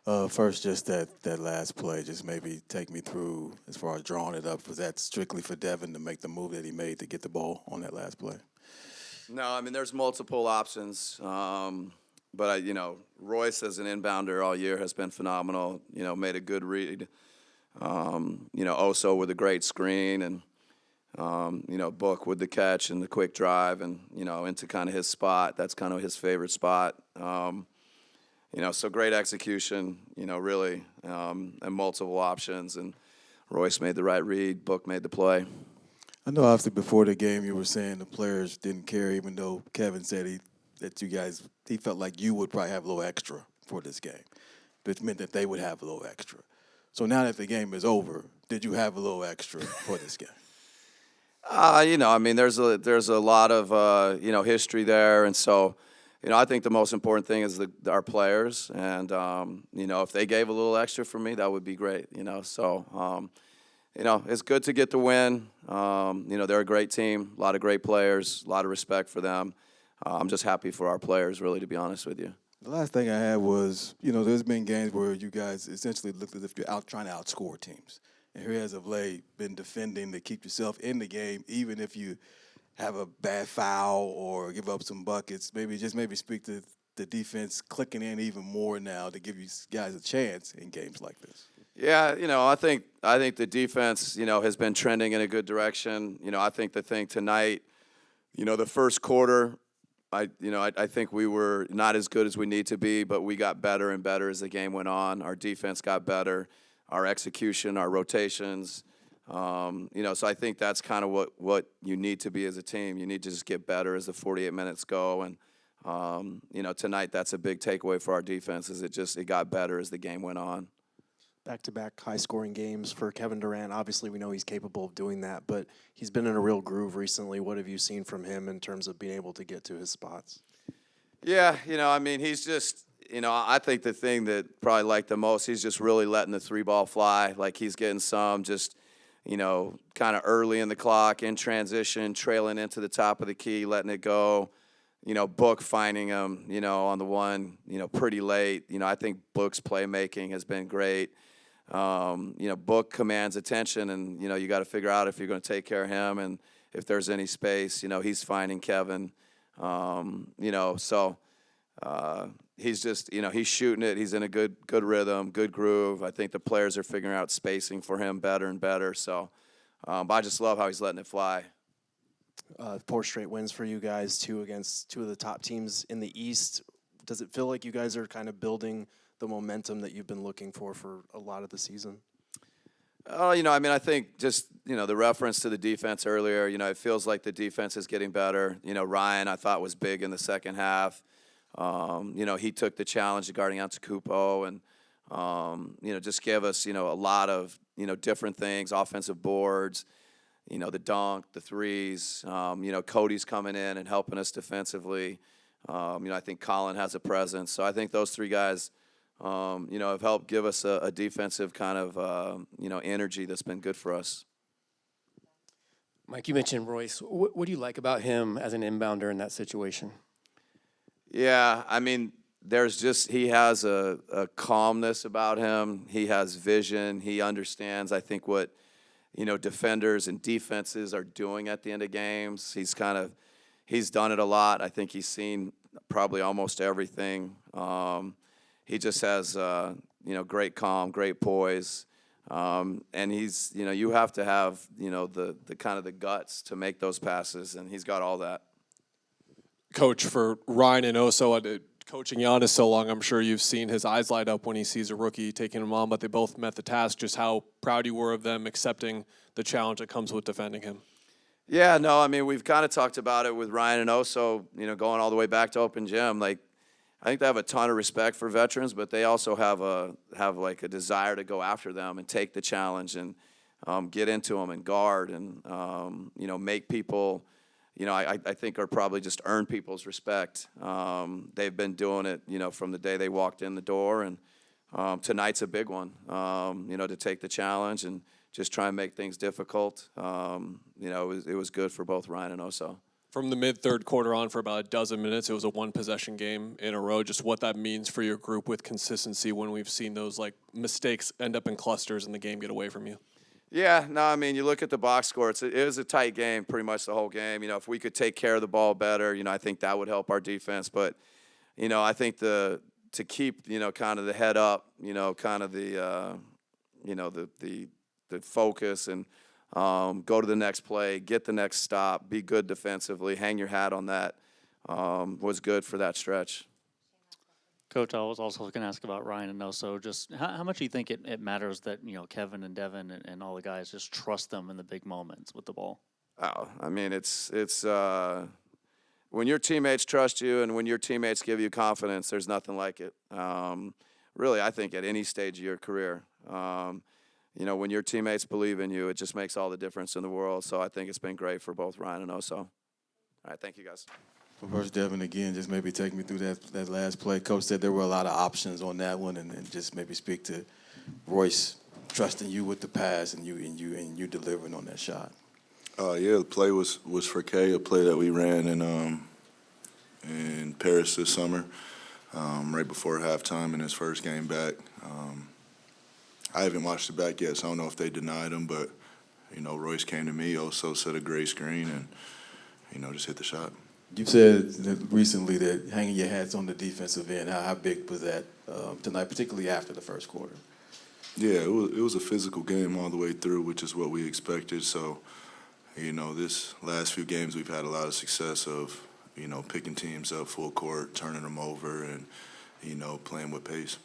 First, just that last play, just maybe take me through as far as drawing it up. Was that strictly for Devin to make the move that he made to get the ball on that last play? No, I mean there's multiple options, but Royce as an inbounder all year has been phenomenal. Made a good read. Oso with a great screen, and Book with the catch and the quick drive, and into kind of his spot. That's kind of his favorite spot. So great execution. Really, and multiple options. And Royce made the right read. Book made the play. I know obviously before the game you were saying the players didn't care, even though Kevin said he felt like you would probably have a little extra for this game, which meant that they would have a little extra. So now that the game is over, did you have a little extra for this game? There's a lot of history there, and so I think the most important thing is our players, and if they gave a little extra for me, that would be great. It's good to get the win. They're a great team, a lot of great players, a lot of respect for them. I'm just happy for our players, really, to be honest with you. The last thing I had was, there's been games where you guys essentially looked as if you're trying to outscore teams. And here as of late, been defending to keep yourself in the game, even if you have a bad foul or give up some buckets. Maybe speak to the defense clicking in even more now to give you guys a chance in games like this. Yeah, I think the defense, has been trending in a good direction. I think the thing tonight, the first quarter, I think we were not as good as we need to be, but we got better and better as the game went on. Our defense got better, our execution, our rotations. So I think that's kind of what you need to be as a team. You need to just get better as the 48 minutes go. And, tonight that's a big takeaway for our defense is it got better as the game went on. Back-to-back high-scoring games for Kevin Durant. Obviously, we know he's capable of doing that, but he's been in a real groove recently. What have you seen from him in terms of being able to get to his spots? Yeah, he's just, I think the thing that probably like the most, he's just really letting the three ball fly. Like he's getting some just, kind of early in the clock, in transition, trailing into the top of the key, letting it go. Book finding him, on the one, pretty late. I think Book's playmaking has been great. Book commands attention, and, you got to figure out if you're going to take care of him and if there's any space. He's finding Kevin. He's just, he's shooting it. He's in a good rhythm, good groove. I think the players are figuring out spacing for him better and better. So I just love how he's letting it fly. 4 straight wins for you guys, 2 against 2 of the top teams in the East. Does it feel like you guys are kind of building the momentum that you've been looking for a lot of the season? I think just, the reference to the defense earlier, it feels like the defense is getting better. Ryan, I thought, was big in the second half. He took the challenge of guarding Antetokounmpo and, just gave us, a lot of, different things, offensive boards, the dunk, the threes. Cody's coming in and helping us defensively. I think Colin has a presence. So I think those 3 guys, have helped give us a defensive kind of, energy that's been good for us. Mike, you mentioned Royce. What do you like about him as an inbounder in that situation? Yeah, he has a calmness about him. He has vision. He understands, I think, what, defenders and defenses are doing at the end of games. He's done it a lot. I think he's seen probably almost everything. He just has, great calm, great poise. And he's, you have to have, the kind of the guts to make those passes, and he's got all that. Coach, for Ryan and Oso, coaching Giannis so long, I'm sure you've seen his eyes light up when he sees a rookie taking him on, but they both met the task. Just how proud you were of them accepting the challenge that comes with defending him. Yeah, no, we've kind of talked about it with Ryan and Oso, going all the way back to Open Gym. Like, I think they have a ton of respect for veterans, but they also have a desire to go after them and take the challenge and get into them and guard and, make people, I think are probably just earn people's respect. They've been doing it, from the day they walked in the door, and tonight's a big one, to take the challenge and just try and make things difficult. It was good for both Ryan and Oso. from the mid-third quarter on for about a dozen minutes, it was a one-possession game in a row. Just what that means for your group with consistency when we've seen those like mistakes end up in clusters and the game get away from you. Yeah, no, I mean, you look at the box score, it was a tight game pretty much the whole game. You know, if we could take care of the ball better, you know, I think that would help our defense. But, you know, I think to keep, you know, kind of the head up, you know, kind of the, you know, the focus and go to the next play, get the next stop, be good defensively, hang your hat on that, was good for that stretch. Coach, I was also going to ask about Ryan and Oso. Just how much do you think it matters that, you know, Kevin and Devin and all the guys just trust them in the big moments with the ball? Oh, I mean, it's when your teammates trust you and when your teammates give you confidence, there's nothing like it. Really, I think at any stage of your career, you know, when your teammates believe in you, it just makes all the difference in the world. So I think it's been great for both Ryan and Oso. All right, thank you, guys. First, Devin, again, just maybe take me through that last play. Coach said there were a lot of options on that one, and just maybe speak to Royce trusting you with the pass and you delivering on that shot. Yeah, the play was for K, a play that we ran in Paris this summer, right before halftime in his first game back. I haven't watched it back yet, so I don't know if they denied him, but, you know, Royce came to me, also set a great screen, and, you know, just hit the shot. You've said that recently that hanging your hats on the defensive end. How big was that tonight, particularly after the first quarter? Yeah, it was a physical game all the way through, which is what we expected. So, you know, this last few games we've had a lot of success of, you know, picking teams up full court, turning them over, and, you know, playing with pace.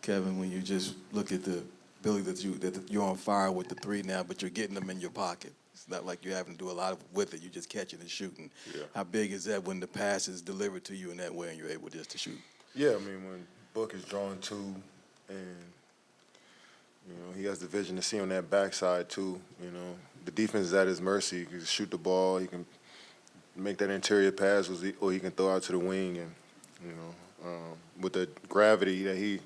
Kevin, when you just look at the ability that you're on fire with the three now, but you're getting them in your pocket. It's not like you're having to do a lot with it. You just catching and shooting. Yeah. How big is that when the pass is delivered to you in that way and you're able just to shoot? Yeah, I mean, when Book is drawing two and, you know, he has the vision to see on that backside too, you know, the defense is at his mercy. He can shoot the ball. He can make that interior pass or he can throw out to the wing. And, you know, with the gravity that he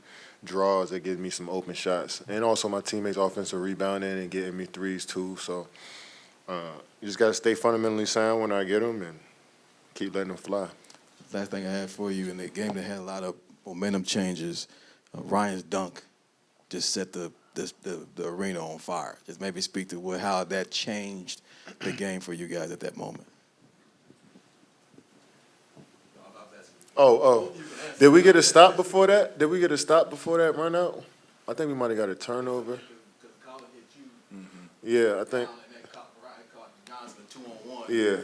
draws, that gives me some open shots. And also my teammates' offensive rebounding and getting me threes too. So you just got to stay fundamentally sound when I get them and keep letting them fly. Last thing I had for you in the game that had a lot of momentum changes, Ryan's dunk just set the arena on fire. Just maybe speak to how that changed the game for you guys at that moment. Oh. Did we get a stop before that? Run out? I think we might have got a turnover. Yeah, I think. Yeah.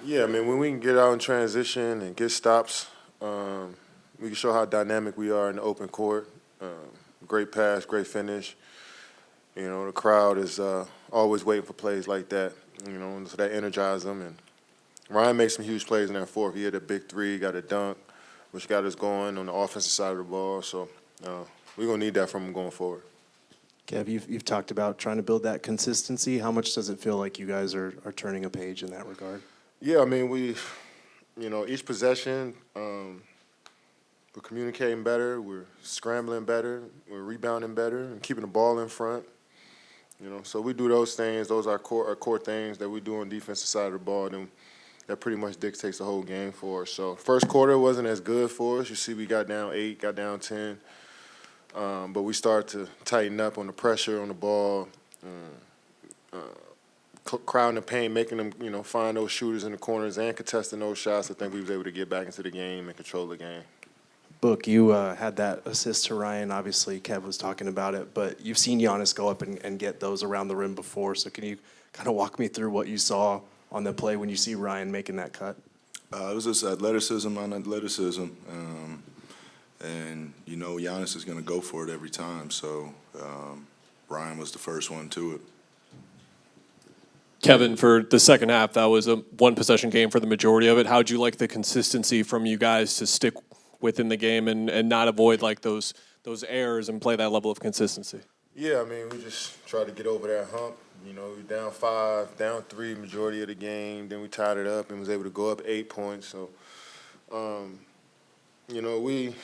Yeah, I mean, when we can get out in transition and get stops, we can show how dynamic we are in the open court. Great pass, great finish. You know, the crowd is always waiting for plays like that, you know, and so that energizes them. And Ryan made some huge plays in that fourth. He had a big three, got a dunk, which got us going on the offensive side of the ball. So we're going to need that from him going forward. Kev, you've talked about trying to build that consistency. How much does it feel like you guys are turning a page in that regard? Yeah, I mean, each possession, we're communicating better, we're scrambling better, we're rebounding better, and keeping the ball in front. You know, so we do those things. Those are our core things that we do on the defensive side of the ball, and that pretty much dictates the whole game for us. So first quarter wasn't as good for us. You see we got down 8, got down 10. But we started to tighten up on the pressure on the ball, crowding the paint, making them, you know, find those shooters in the corners and contesting those shots. I think we was able to get back into the game and control the game. Book, you had that assist to Ryan. Obviously, Kev was talking about it, but you've seen Giannis go up and get those around the rim before. So can you kind of walk me through what you saw on the play when you see Ryan making that cut? It was just athleticism on athleticism. And, you know, Giannis is going to go for it every time. So Ryan was the first one to it. Kevin, for the second half, that was a one-possession game for the majority of it. How'd you like the consistency from you guys to stick within the game and not avoid like those errors and play that level of consistency? Yeah, I mean, we just tried to get over that hump. You know, we down 5, down 3 majority of the game. Then we tied it up and was able to go up 8 points. So, you know, we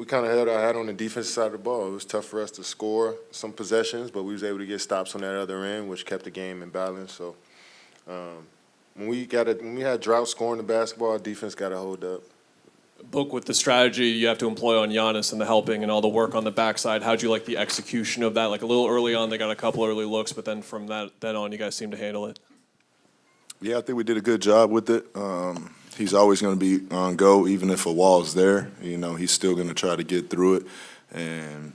kind of held our hat on the defensive side of the ball. It was tough for us to score some possessions, but we was able to get stops on that other end, which kept the game in balance. So, when we had drought scoring the basketball, our defense got to hold up. Book, with the strategy you have to employ on Giannis and the helping and all the work on the backside, how'd you like the execution of that? Like a little early on, they got a couple early looks, but then from then on, you guys seem to handle it. Yeah, I think we did a good job with it. He's always going to be on go, even if a wall's there. You know, he's still going to try to get through it. And,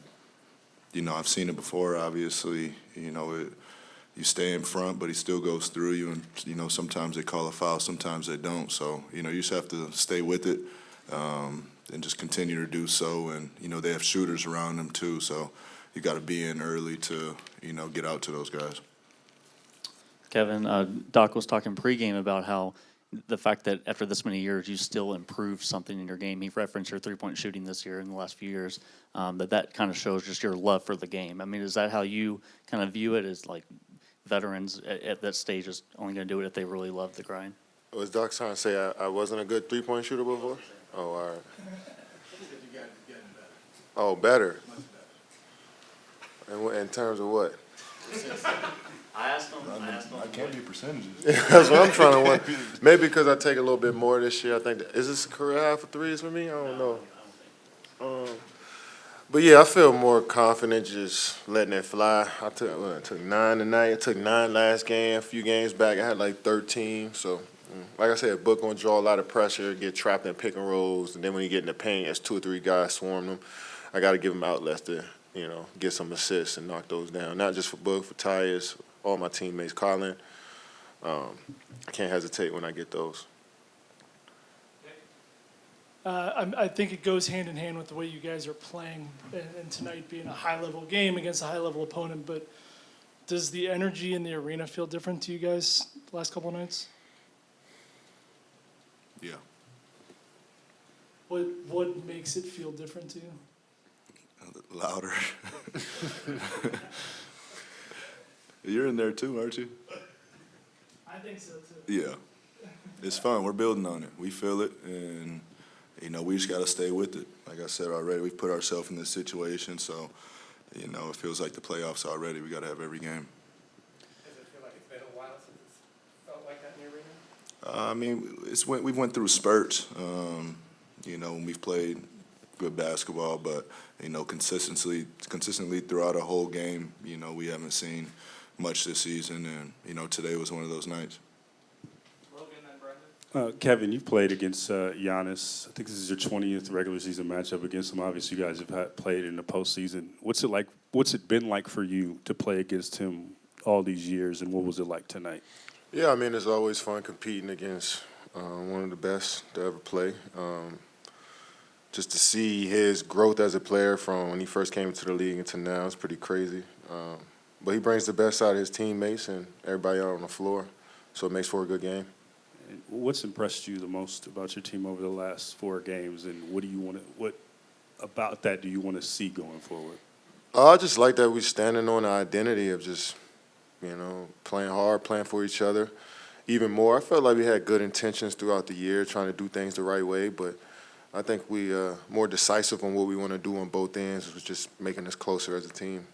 you know, I've seen it before, obviously. You know, you stay in front, but he still goes through you. And, you know, sometimes they call a foul, sometimes they don't. So, you know, you just have to stay with it and just continue to do so. And, you know, they have shooters around them too. So you got to be in early to, you know, get out to those guys. Kevin, Doc was talking pregame about how the fact that after this many years you still improved something in your game. He referenced your three-point shooting this year in the last few years. That kind of shows just your love for the game. I mean, is that how you kind of view it, as like veterans at that stage is only going to do it if they really love the grind? Was Doc trying to say I wasn't a good three-point shooter before? Oh, all right. Oh, better. And in terms of what? I asked him. I can't be percentages. That's what I'm trying to wonder. Maybe because I take a little bit more this year. I think is this a career high for threes for me? I don't know. But yeah, I feel more confident just letting it fly. I took 9 tonight. I took 9 last game. A few games back, I had like 13. So, like I said, Book gonna draw a lot of pressure, get trapped in pick and rolls, and then when you get in the paint, it's 2 or 3 guys swarm them. I got to give them outlets to, you know, get some assists and knock those down. Not just for Book, for Tyus, all my teammates, Colin. I can't hesitate when I get those. I think it goes hand in hand with the way you guys are playing, and tonight being a high-level game against a high-level opponent. But does the energy in the arena feel different to you guys the last couple of nights? Yeah. What makes it feel different to you? Louder. You're in there too, aren't you? I think so too. Yeah. It's fun. We're building on it. We feel it, and, you know, we just got to stay with it. Like I said already, we've put ourselves in this situation, so, you know, it feels like the playoffs already. We got to have every game. Does it feel like it's been a while since it's felt like that in the arena? I mean, we went through spurts, you know, when we've played good basketball, but, you know, consistently throughout a whole game, you know, we haven't seen much this season, and, you know, today was one of those nights. Kevin, you've played against Giannis. I think this is your 20th regular season matchup against him. Obviously, you guys have played in the postseason. What's it like? What's it been like for you to play against him all these years, and what was it like tonight? Yeah, I mean, it's always fun competing against one of the best to ever play. Just to see his growth as a player from when he first came into the league into now is pretty crazy. But he brings the best out of his teammates and everybody out on the floor, so it makes for a good game. And what's impressed you the most about your team over the last 4 games, and what about that do you want to see going forward? I just like that we're standing on the identity of just, you know, playing hard, playing for each other. Even more, I felt like we had good intentions throughout the year, trying to do things the right way, but I think we more decisive on what we want to do on both ends, was just making us closer as a team.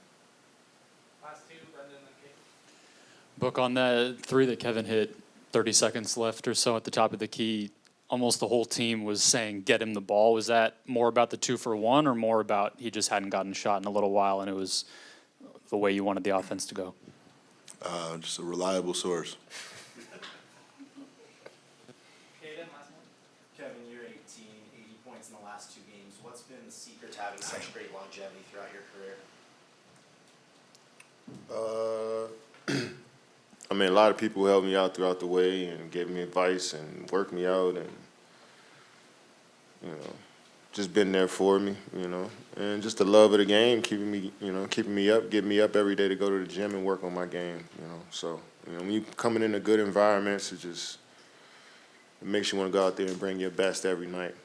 Book, on that 3 that Kevin hit, 30 seconds left or so at the top of the key, almost the whole team was saying, get him the ball. Was that more about the 2-for-1 or more about he just hadn't gotten a shot in a little while and it was the way you wanted the offense to go? Just a reliable source. Kevin, you're 18, 80 points in the last 2 games. What's been the secret to having such great longevity throughout your career? I mean, a lot of people helped me out throughout the way and gave me advice and worked me out and, you know, just been there for me, you know. And just the love of the game, keeping me up, getting me up every day to go to the gym and work on my game, you know. So, you know, when you coming into good environments, it makes you want to go out there and bring your best every night.